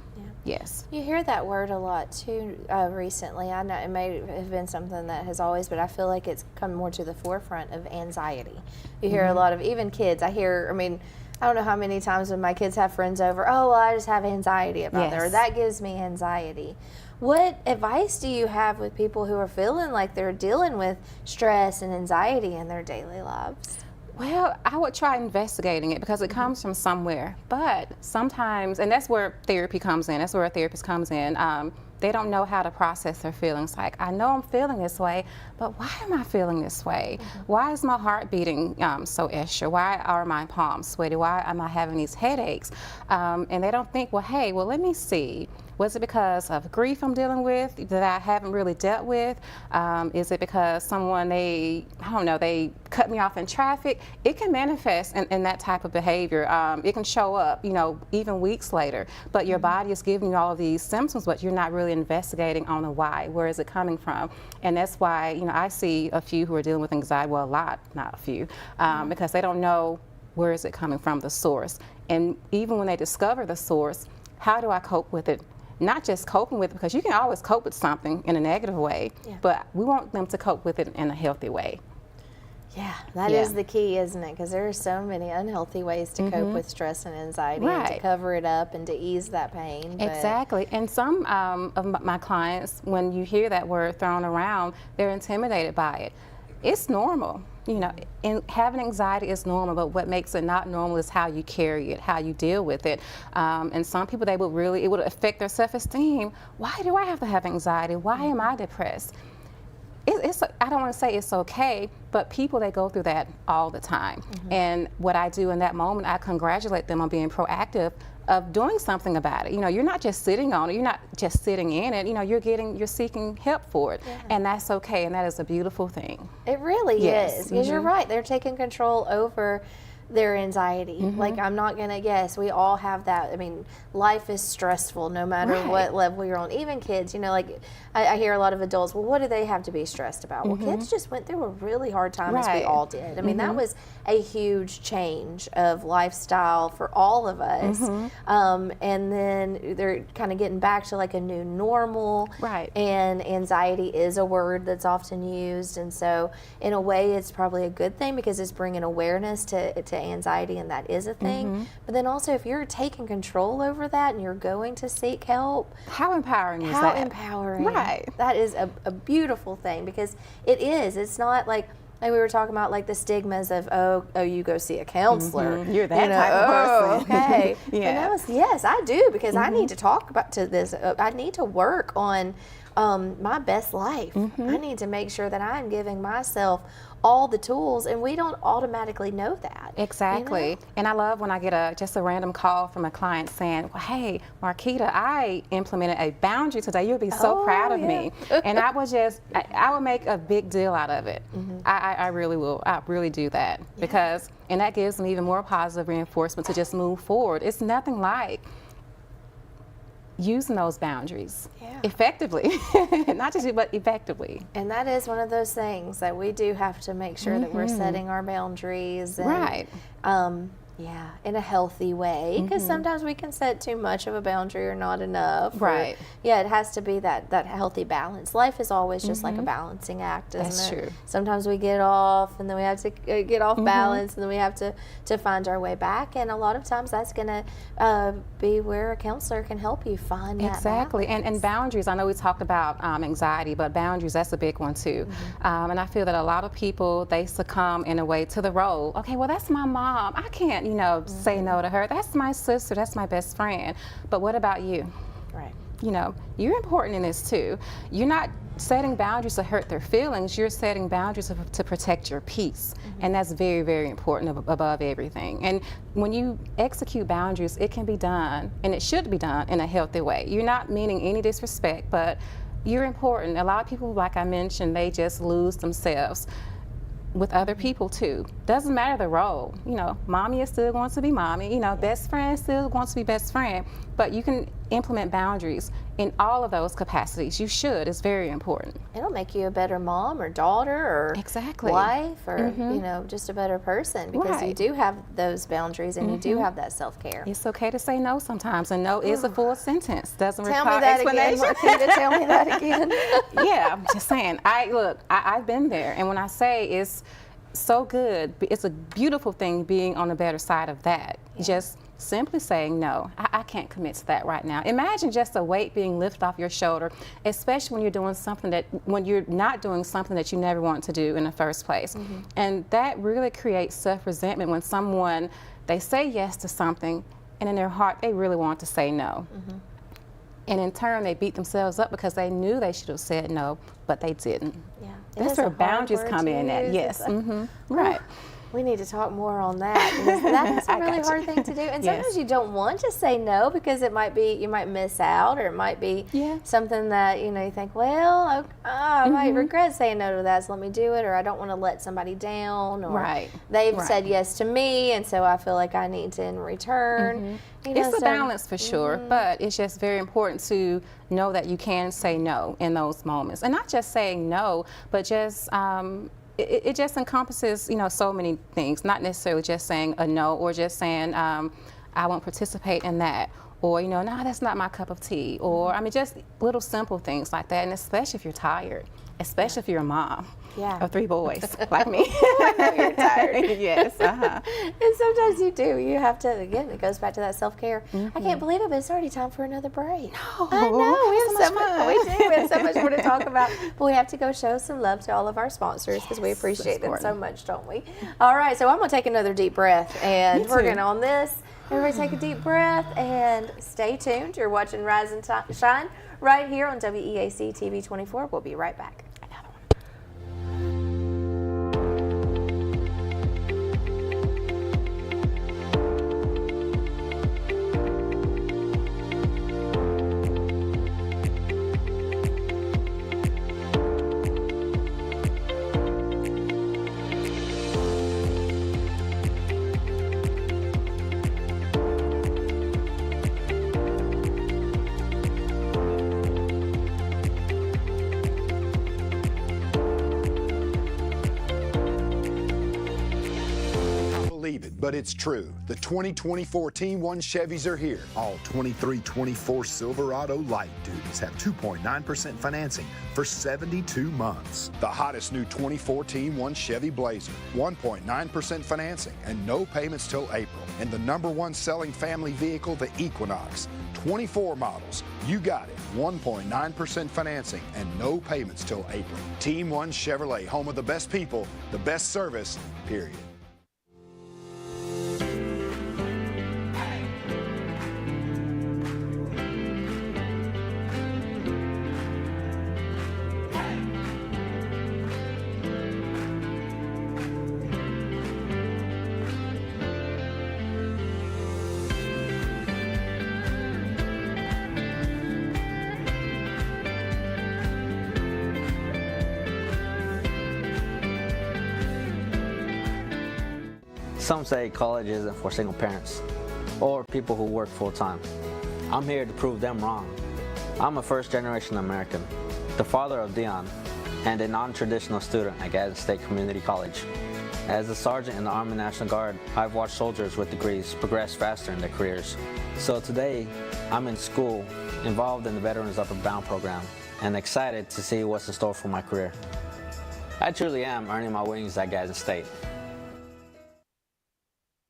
Yes. You hear that word a lot too recently. I know it may have been something that has always, but I feel like it's come more to the forefront of anxiety. You hear a lot of, even kids, I don't know how many times when my kids have friends over, oh, well, I just have anxiety about that, or that gives me anxiety. What advice do you have with people who are feeling like they're dealing with stress and anxiety in their daily lives? Well, I would try investigating it, because it comes from somewhere. But sometimes, and that's where therapy comes in, that's where a therapist comes in, they don't know how to process their feelings. Like, I know I'm feeling this way, but why am I feeling this way? Why is my heart beating so extra? Why are my palms sweaty? Why am I having these headaches? And they don't think, well, hey, let me see. Was it because of grief I'm dealing with that I haven't really dealt with? Is it because someone, they cut me off in traffic? It can manifest in that type of behavior. It can show up, even weeks later. But your body is giving you all of these symptoms, but you're not really investigating on the why. Where is it coming from? And that's why, I see a few who are dealing with anxiety, well, a lot, not a few, because they don't know where is it coming from, the source. And even when they discover the source, how do I cope with it? Not just coping with it, because you can always cope with something in a negative way, but we want them to cope with it in a healthy way. Yeah, that is the key, isn't it? Because there are so many unhealthy ways to cope with stress and anxiety, and to cover it up and to ease that pain. Exactly. And some of my clients, when you hear that word thrown around, they're intimidated by it. It's normal. And having anxiety is normal, but what makes it not normal is how you carry it, how you deal with it. And some people, it would affect their self-esteem. Why do I have to have anxiety? Why am I depressed? I don't want to say it's okay, but people, they go through that all the time. And what I do in that moment, I congratulate them on being proactive doing something about it. You know, you're not just sitting on it, you're not just sitting in it, you know, you're seeking help for it. Yeah. And that's okay, and that is a beautiful thing. It really Yes. is, because you're right. They're taking control over their anxiety. Like, I'm not gonna guess. We all have that. I mean, life is stressful no matter what level you're on. Even kids, you know, like I hear a lot of adults, well, what do they have to be stressed about? Well, kids just went through a really hard time, as we all did. I mean, that was a huge change of lifestyle for all of us. And then they're kind of getting back to like a new normal. Right. And anxiety is a word that's often used. And so in a way, it's probably a good thing because it's bringing awareness to anxiety, and that is a thing. But then also, if you're taking control over that and you're going to seek help, how empowering is that? How empowering. Right. That is a beautiful thing, because it is. It's not like we were talking about, like the stigmas of, oh, you go see a counselor. You're that type of person. Okay. Yeah. And yes, I do, because I need to talk about this. I need to work on my best life. I need to make sure that I'm giving myself all the tools, and we don't automatically know that. Exactly. You know? And I love when I get just a random call from a client saying, well, hey, Marquita, I implemented a boundary today. You'll be so proud of me. And I would make a big deal out of it. I really will. I really do that. Because, and that gives them even more positive reinforcement to just move forward. It's nothing like using those boundaries effectively. Not just, but effectively. And that is one of those things that we do have to make sure that we're setting our boundaries. And, in a healthy way, because sometimes we can set too much of a boundary or not enough. Right. It has to be that healthy balance. Life is always just like a balancing act, isn't That's it? true. Sometimes we get off, and then we have to get off balance, and then we have to find our way back. And a lot of times that's going to be where a counselor can help you find that Exactly. balance. And boundaries, I know we talked about anxiety, but boundaries, that's a big one too. And I feel that a lot of people, they succumb in a way to the role. Okay, well, that's my mom. I can't, say no to her. That's my sister. That's my best friend. But what about you? Right. You're important in this too. You're not setting boundaries to hurt their feelings. You're setting boundaries to protect your peace. And that's very, very important above everything. And when you execute boundaries, it can be done, and it should be done in a healthy way. You're not meaning any disrespect, but you're important. A lot of people, like I mentioned, they just lose themselves with other people too. Doesn't matter the role. Mommy is still going to be mommy. Best friend still wants to be best friend. But you can implement boundaries in all of those capacities. You should. It's very important. It'll make you a better mom or daughter or wife or just a better person, because you do have those boundaries and you do have that self-care. It's okay to say no sometimes, and no is a full sentence. Doesn't Tell require me that explanation. again, Marquita. Tell me that again. Yeah, I'm just saying. I've been there, and when I say it's so good, it's a beautiful thing being on the better side of that. Just simply saying no, I can't commit to that right now. Imagine just a weight being lifted off your shoulder, especially when you're not doing something that you never want to do in the first place. And that really creates self-resentment when someone, they say yes to something, and in their heart they really want to say no. And in turn, they beat themselves up because they knew they should have said no, but they didn't. Yeah. That's where boundaries come in at. Yes. Right. We need to talk more on that, because that is a really hard thing to do. And sometimes you don't want to say no, because it might be, you might miss out, or it might be something that, you think, well, I might regret saying no to that, so let me do it, or I don't want to let somebody down, or they've said yes to me, and so I feel like I need to in return. It's a balance for sure, but it's just very important to know that you can say no in those moments. And not just saying no, but just it just encompasses, so many things, not necessarily just saying a no, or just saying, I won't participate in that, or, no, that's not my cup of tea, or, just little simple things like that, and especially if you're tired, especially if you're a mom of 3 boys, like me. I know you're tired. Yes. And sometimes you do. You have to, again, it goes back to that self-care. I can't believe it, but it's already time for another break. No. I know. We have so much. We do. We have so much more to talk about. But we have to go show some love to all of our sponsors, because we appreciate them so much, don't we? All right. So I'm going to take another deep breath, and we're going on this. Everybody take a deep breath and stay tuned. You're watching Rise and Shine right here on WEAC TV 24. We'll be right back. but it's true. The 2024 Team 1 Chevys are here. All 23-24 Silverado light duties have 2.9% financing for 72 months. The hottest new 24 Team 1 Chevy Blazer, 1.9% financing and no payments till April. And the #1 selling family vehicle, the Equinox. 24 models. You got it. 1.9% financing and no payments till April. Team 1 Chevrolet, home of the best people, the best service, period. Some say college isn't for single parents or people who work full-time. I'm here to prove them wrong. I'm a first-generation American, the father of Dion, and a non-traditional student at Gadsden State Community College. As a sergeant in the Army National Guard, I've watched soldiers with degrees progress faster in their careers. So today, I'm in school, involved in the Veterans Upward Bound program, and excited to see what's in store for my career. I truly am earning my wings at Gadsden State.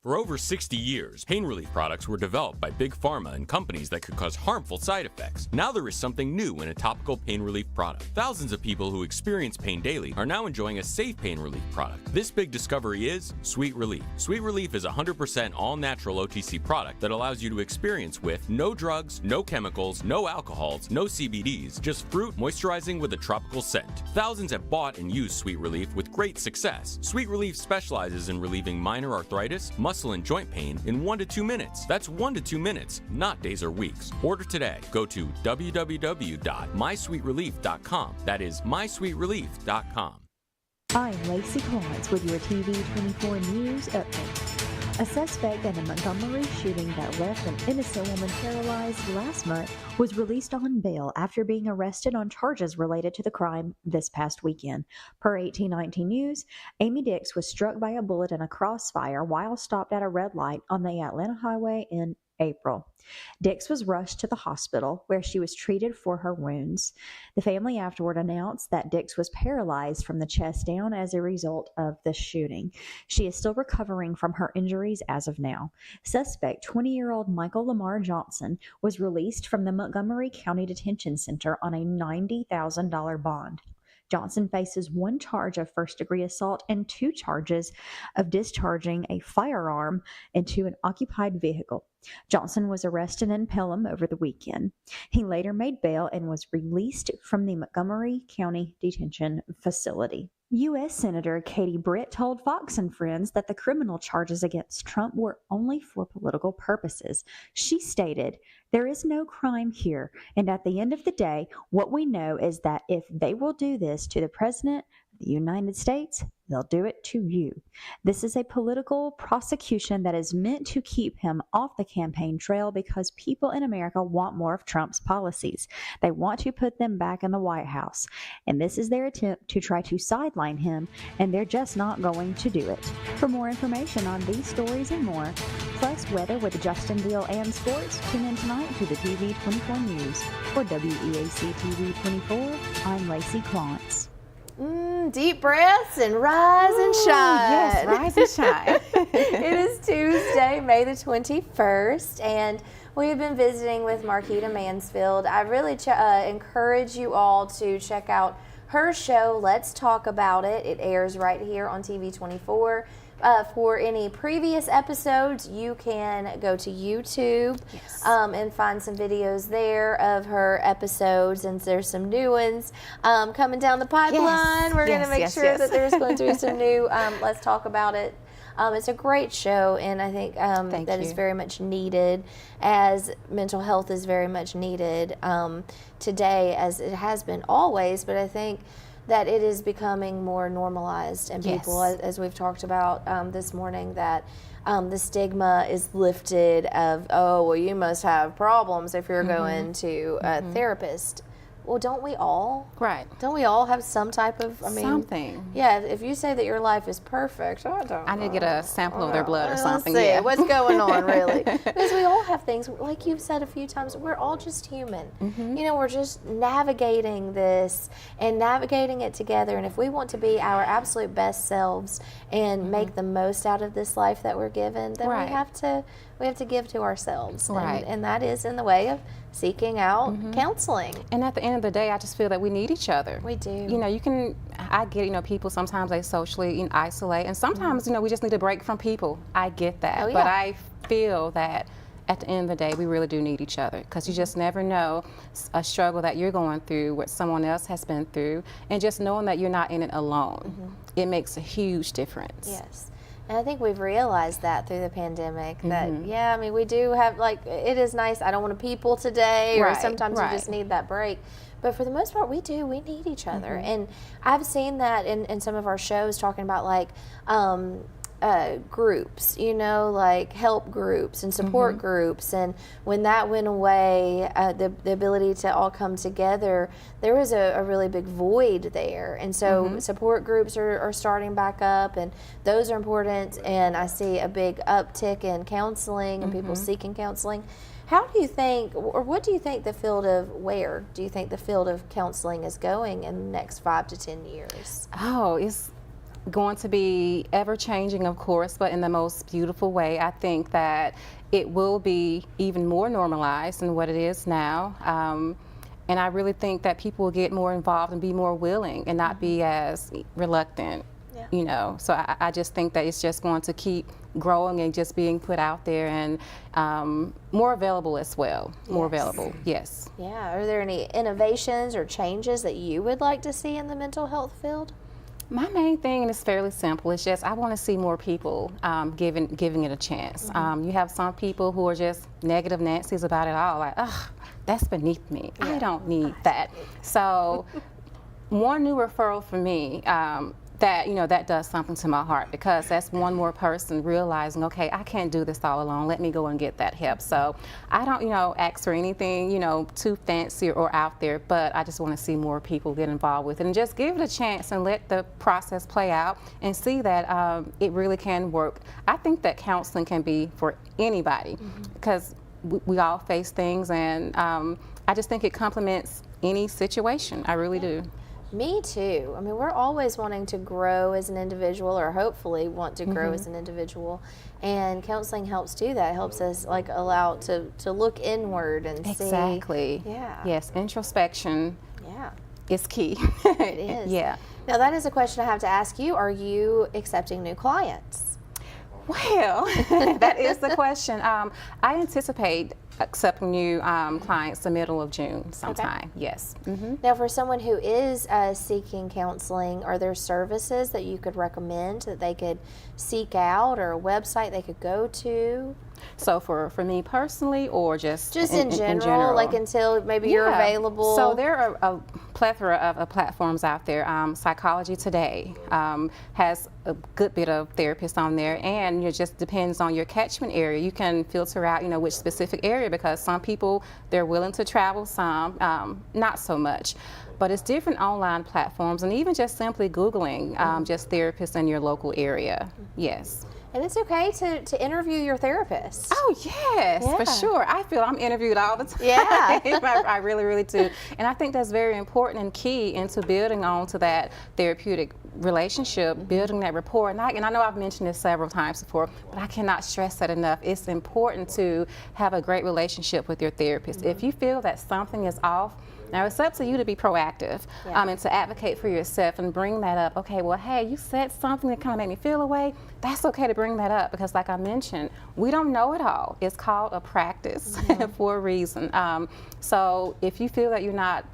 For over 60 years, pain relief products were developed by big pharma and companies that could cause harmful side effects. Now there is something new in a topical pain relief product. Thousands of people who experience pain daily are now enjoying a safe pain relief product. This big discovery is Sweet Relief. Sweet Relief is a 100% all-natural OTC product that allows you to experience with no drugs, no chemicals, no alcohols, no CBDs, just fruit moisturizing with a tropical scent. Thousands have bought and used Sweet Relief with great success. Sweet Relief specializes in relieving minor arthritis, muscle and joint pain in 1 to 2 minutes. That's 1 to 2 minutes, not days or weeks. Order today. Go to www.mysweetrelief.com. That is mysweetrelief.com. I'm Lacey Collins with your TV 24 News Update. A suspect in a Montgomery shooting that left an innocent woman paralyzed last month was released on bail after being arrested on charges related to the crime this past weekend. Per 1819 News, Amy Dix was struck by a bullet in a crossfire while stopped at a red light on the Atlanta Highway in April. Dix was rushed to the hospital where she was treated for her wounds. The family afterward announced that Dix was paralyzed from the chest down as a result of the shooting. She is still recovering from her injuries as of now. Suspect 20-year-old Michael Lamar Johnson was released from the Montgomery County Detention Center on a $90,000 bond. Johnson faces 1 charge of first-degree assault and 2 charges of discharging a firearm into an occupied vehicle. Johnson was arrested in Pelham over the weekend. He later made bail and was released from the Montgomery County Detention Facility. U.S. Senator Katie Britt told Fox and Friends that the criminal charges against Trump were only for political purposes. She stated, "There is no crime here, and at the end of the day, what we know is that if they will do this to the President of the United States, they'll do it to you. This is a political prosecution that is meant to keep him off the campaign trail because people in America want more of Trump's policies. They want to put them back in the White House, and this is their attempt to try to sideline him, and they're just not going to do it." For more information on these stories and more, plus weather with Justin Deal and sports, tune in tonight to the TV 24 News. For WEAC TV 24, I'm Lacey Clontz. Deep breaths and rise and shine. Yes, rise and shine. It is Tuesday, May the 21st, and we have been visiting with Marquita Mansfield. I really encourage you all to check out her show, Let's Talk About It. It airs right here on TV 24. For any previous episodes, you can go to YouTube and find some videos there of her episodes, and there's some new ones coming down the pipeline. We're going to make sure that there's going to be some new Let's Talk About It. It's a great show, and I think that is very much needed, as mental health is very much needed today, as it has been always, but I think that it is becoming more normalized, and people, as we've talked about this morning, that the stigma is lifted of, oh, well, you must have problems if you're going to a therapist. well, don't we all? Right. Don't we all have some type of, something. Yeah, if you say that your life is perfect, I need to get a sample of their blood or something. Let's see, yeah. what's going on, really? Because we all have things, like you've said a few times, we're all just human. You know, we're just navigating this and navigating it together. And if we want to be our absolute best selves and make the most out of this life that we're given, then we have to give to ourselves. Right. And that is in the way of seeking out counseling. And at the end of the day, I just feel that we need each other. We do. You know, I get, you know, people sometimes they socially isolate, and sometimes, you know, we just need a break from people. I get that. Oh, yeah. But I feel that at the end of the day, we really do need each other, because you just never know a struggle that you're going through, what someone else has been through, and just knowing that you're not in it alone, it makes a huge difference. Yes. And I think we've realized that through the pandemic that, yeah, I mean, we do have, like, it is nice. I don't want to people today, or sometimes you just need that break. But for the most part, we need each other. And I've seen that in some of our shows talking about, like, groups, you know, like help groups and support groups. And when that went away, the ability to all come together, there was a really big void there. And so support groups are starting back up, and those are important. And I see a big uptick in counseling and people seeking counseling. How do you think, or what do you think where do you think the field of counseling is going in the next 5 to 10 years? Oh, it's going to be ever changing, of course, but in the most beautiful way. I think that it will be even more normalized than what it is now. And I really think that people will get more involved and be more willing and not be as reluctant, you know. So I just think that it's just going to keep growing and just being put out there, and more available as well. More available, yes. Yeah, are there any innovations or changes that you would like to see in the mental health field? My main thing, and it's fairly simple, is just I want to see more people giving it a chance. You have some people who are just negative Nancy's about it all, like, ugh, that's beneath me. I don't need that. So one new referral for me, that, you know, that does something to my heart, because that's one more person realizing, okay, I can't do this all alone. Let me go and get that help. So I don't, you know, ask for anything, you know, too fancy or out there, but I just want to see more people get involved with it and just give it a chance and let the process play out and see that it really can work. I think that counseling can be for anybody, because we all face things, and I just think it complements any situation. I really do. Me too. I mean, we're always wanting to grow as an individual, or hopefully want to grow as an individual, and counseling helps do that. It helps us, like, allow to look inward and see. Yeah. Yes, introspection. Yeah. Is key. It is. Yeah. Now, that is a question I have to ask you. Are you accepting new clients? Well, that is the question. I anticipate accepting new clients the middle of June sometime. Yes. Now, for someone who is seeking counseling, are there services that you could recommend that they could seek out, or a website they could go to? So for me personally, or just in general, like until maybe you're available? So there are a plethora of platforms out there. Psychology Today has a good bit of therapists on there, and it just depends on your catchment area. You can filter out, you know, which specific area, because some people, they're willing to travel, some not so much. But it's different online platforms, and even just simply Googling just therapists in your local area. Yes. And it's okay to interview your therapist. Oh, yes, for sure. I feel I'm interviewed all the time. Yeah. I really, really do. And I think that's very important and key into building on to that therapeutic relationship, building that rapport. And I know I've mentioned this several times before, but I cannot stress that enough. It's important to have a great relationship with your therapist. If you feel that something is off, now it's up to you to be proactive and to advocate for yourself and bring that up. Okay, well, hey, you said something that kind of made me feel away. That's okay to bring that up, because like I mentioned, we don't know it all. It's called a practice for a reason. So if you feel that you're not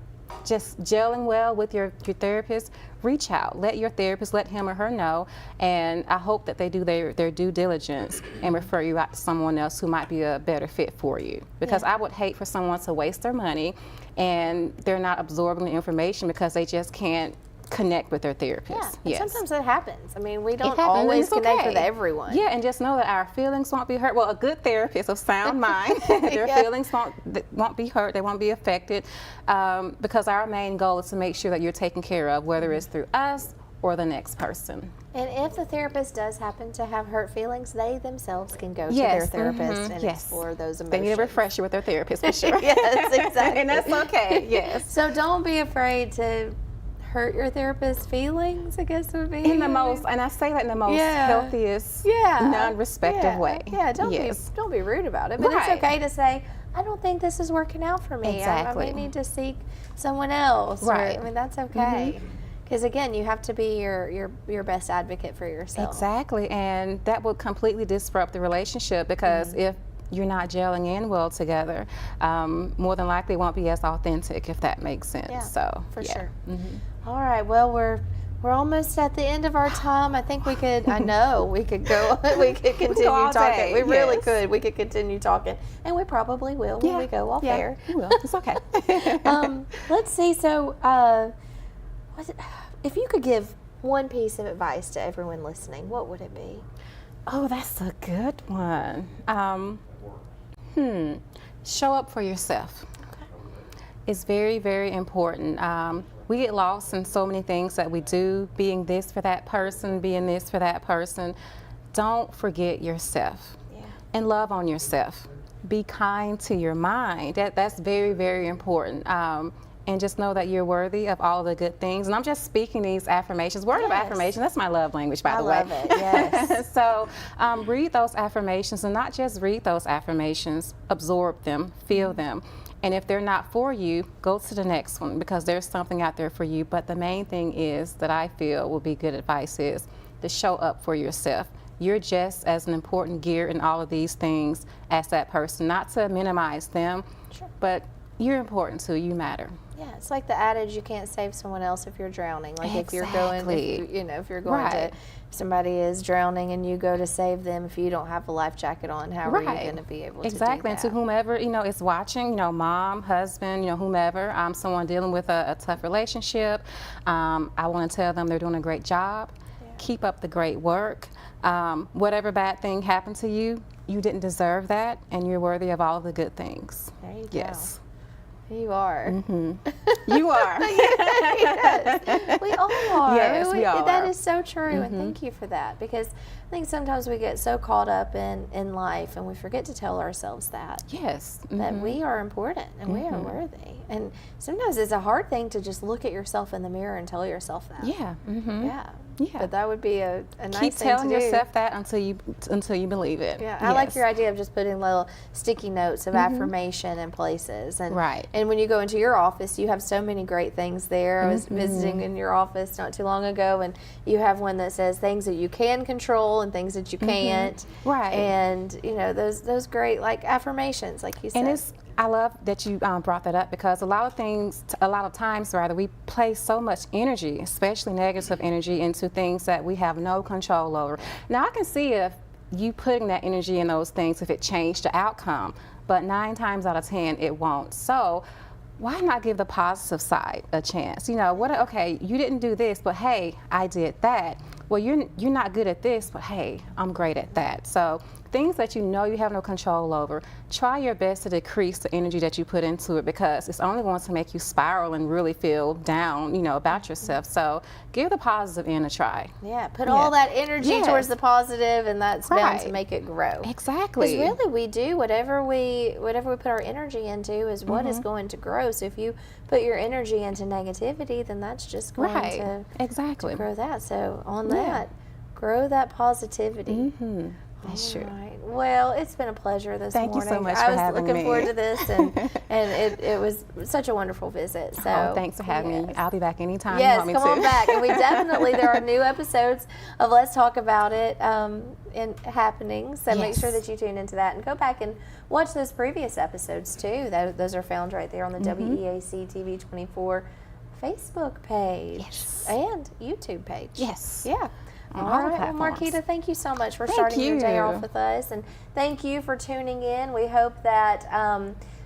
just gelling well with your therapist, reach out. Let your therapist, let him or her know, and I hope that they do their due diligence and refer you out to someone else who might be a better fit for you. Because I would hate for someone to waste their money and they're not absorbing the information because they just can't connect with their therapist. Yeah, and yes. sometimes it happens. I mean, we don't It happens, and always it's connect okay. with everyone. Yeah, and just know that our feelings won't be hurt. Well, a good therapist of sound mind, their feelings won't be hurt. They won't be affected, because our main goal is to make sure that you're taken care of, whether it's through us or the next person. And if the therapist does happen to have hurt feelings, they themselves can go to their therapist and explore those emotions. They need a refresher with their therapist for sure. Yes, exactly. And that's okay, yes. So don't be afraid to hurt your therapist's feelings, I guess would be. In the most, and I say that in the most healthiest, non-respective way. Yeah, don't be rude about it. But it's okay to say, I don't think this is working out for me. Exactly. I may need to seek someone else. Right. Or, I mean, that's okay. Because again, you have to be your best advocate for yourself. Exactly, and that would completely disrupt the relationship, because if you're not gelling in well together, more than likely it won't be as authentic, if that makes sense. Yeah, so for sure. All right, well, we're almost at the end of our time. I think we could, I know, we could go, we could continue talking. We really could. We could continue talking. And we probably will when we go off air. We will. It's okay. Let's see. So, if you could give one piece of advice to everyone listening, what would it be? Oh, that's a good one. Show up for yourself. It's very, very important. We get lost in so many things that we do, being this for that person, being this for that person. Don't forget yourself and love on yourself. Be kind to your mind. That's very, very important. And just know that you're worthy of all the good things. And I'm just speaking these affirmations. Word of affirmation, that's my love language, by the way. I love it, yes. So read those affirmations, and not just read those affirmations, absorb them, feel them. And if they're not for you, go to the next one, because there's something out there for you. But the main thing is that I feel will be good advice is to show up for yourself. You're just as an important gear in all of these things as that person. Not to minimize them, but you're important too, you matter. Yeah, it's like the adage, you can't save someone else if you're drowning. Like if you're going, if you're going to, if somebody is drowning and you go to save them, if you don't have a life jacket on, how are you going to be able to do that? And to whomever, is watching, mom, husband, whomever, someone dealing with a tough relationship, I want to tell them they're doing a great job. Keep up the great work. Whatever bad thing happened to you, you didn't deserve that, and you're worthy of all of the good things. There you yes. go. You are. You are. Yes. We all are. Yes, we are. That is so true, and thank you for that, because I think sometimes we get so caught up in life and we forget to tell ourselves that. Yes. That we are important and we are worthy. And sometimes it's a hard thing to just look at yourself in the mirror and tell yourself that. Yeah. Yeah. But that would be a nice thing to do. Keep telling yourself that until you believe it. Yeah. I like your idea of just putting little sticky notes of affirmation in places. And And when you go into your office, you have so many great things there. I was visiting in your office not too long ago, and you have one that says things that you can control and things that you can't. Right. And those great affirmations, like you said. And I love that you brought that up, because a lot of times we place so much energy, especially negative energy, into things that we have no control over. Now I can see if you putting that energy in those things, if it changed the outcome, but 9 times out of 10 it won't. So why not give the positive side a chance? Okay, you didn't do this, but hey, I did that. Well, you're not good at this, but hey, I'm great at that. So things that you have no control over, try your best to decrease the energy that you put into it, because it's only going to make you spiral and really feel down, about yourself. So give the positive end a try. Yeah, put all that energy towards the positive, and that's bound to make it grow. Exactly. Because really we do, whatever we put our energy into is what is going to grow. So if you put your energy into negativity, then that's just going to grow that. So on that, grow that positivity. That's true. Right. Well, it's been a pleasure this morning. Thank you so much for having me. I was looking forward to this, and it was such a wonderful visit. So thanks for having me. I'll be back anytime yes, you want me come to. on back. And we definitely, there are new episodes of Let's Talk About It happening. So make sure that you tune into that and go back and watch those previous episodes too. Those are found right there on the WEAC TV 24 Facebook page and YouTube page. Yes. Yeah. on All all the right, well, platforms. Marquita, thank you so much for Thank starting your day you. off with us, and thank you for tuning in. We hope that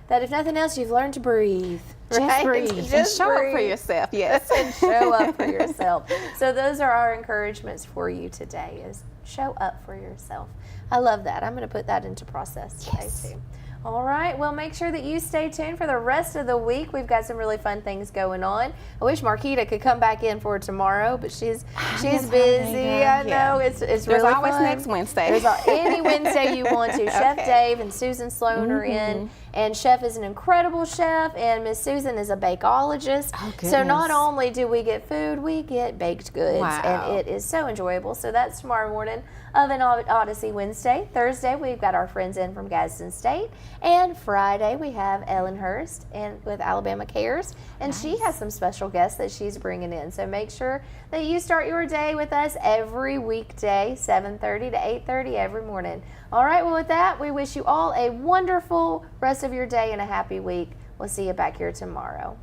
that if nothing else, you've learned to breathe. Just right? breathe and Just show up for breathe. yourself, yes. And show up for yourself. So those are our encouragements for you today: is show up for yourself. I love that. I'm going to put that into process today too. All right, well, make sure that you stay tuned for the rest of the week. We've got some really fun things going on. I wish Marquita could come back in for tomorrow, but she's busy. I know, it's There's really always fun. next Wednesday. There's any Wednesday you want to. Chef Dave and Susan Sloan are in, and Chef is an incredible chef, and Miss Susan is a bakeologist. So not goodness. only do we get food, we get baked goods, Wow. and it is so enjoyable. So that's tomorrow morning of an Odyssey Wednesday. Thursday, we've got our friends in from Gadsden State. And Friday, we have Ellen Hurst and with Alabama Cares. And she has some special guests that she's bringing in. So make sure that you start your day with us every weekday, 7:30 to 8:30 every morning. All right, well, with that, we wish you all a wonderful rest of your day and a happy week. We'll see you back here tomorrow.